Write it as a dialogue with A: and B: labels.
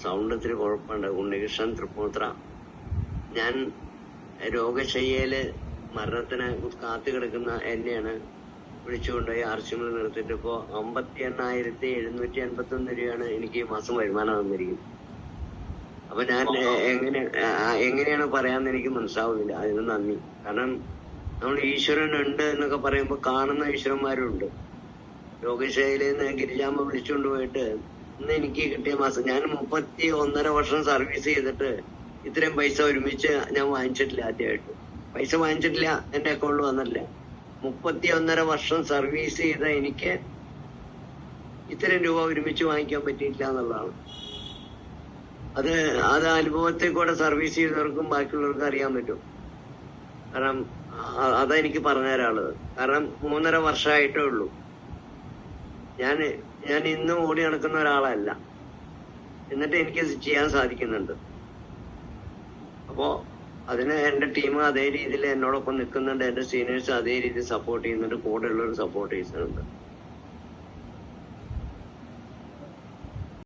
A: Sound ഇത്തിരി കുഴപ്പമുണ്ട്. ഉണ്ണികൃഷ്ണൻ തൃപ്പൂണിത്തുറ. ഞാൻ രോഗശയ്യയില് മരണത്തിന് കാത്തു കിടക്കുന്ന എന്നെയാണ് വിളിച്ചുകൊണ്ടുപോയി ആർസിമിൽ നിർത്തിയിട്ട് ഇപ്പോൾ 58,781 രൂപയാണ് എനിക്ക് ഈ മാസം വരുമാനം വന്നിരിക്കുന്നത്. അപ്പൊ ഞാൻ എങ്ങനെയാണ് പറയാന്ന് എനിക്ക് മനസ്സിലാവുന്നില്ല. അതിന് നന്ദി. കാരണം നമ്മൾ ഈശ്വരൻ ഉണ്ട് എന്നൊക്കെ പറയുമ്പോൾ കാണുന്ന ഈശ്വരന്മാരുണ്ട്. രോഗശൈലിയിൽ നിന്ന് ഗിരിജാമ്മ വിളിച്ചുകൊണ്ട് പോയിട്ട് ഇന്ന് എനിക്ക് കിട്ടിയ മാസം, ഞാൻ 31.5 വർഷം സർവീസ് ചെയ്തിട്ട് ഇത്രയും പൈസ ഒരുമിച്ച് ഞാൻ വാങ്ങിച്ചിട്ടില്ല. ആദ്യമായിട്ട് പൈസ വാങ്ങിച്ചിട്ടില്ല, എന്റെ അക്കൗണ്ടിൽ വന്നിട്ടില്ല. 31.5 വർഷം സർവീസ് ചെയ്ത എനിക്ക് ഇത്രയും രൂപ ഒരുമിച്ച് വാങ്ങിക്കാൻ പറ്റിയിട്ടില്ല എന്നുള്ളതാണ്. അത് അനുഭവത്തിൽ കൂടെ സർവീസ് ചെയ്തവർക്കും ബാക്കിയുള്ളവർക്കും അറിയാൻ പറ്റും. കാരണം അതാ എനിക്ക് പറഞ്ഞുതരാനുള്ളത്. കാരണം 3.5 വർഷമായിട്ടേ ഉള്ളൂ. ഞാൻ ഇന്നും ഓടി നടക്കുന്ന ഒരാളല്ല, എന്നിട്ട് എനിക്കത് ചെയ്യാൻ സാധിക്കുന്നുണ്ട്. അപ്പോ അതിന് എന്റെ ടീം അതേ രീതിയിൽ എന്നോടൊപ്പം നിൽക്കുന്നുണ്ട്. എന്റെ സീനിയേഴ്സ് അതേ രീതിയിൽ സപ്പോർട്ട് ചെയ്യുന്നുണ്ട്. കൂടെ ഉള്ളവർ സപ്പോർട്ട് ചെയ്യുന്നുണ്ട്.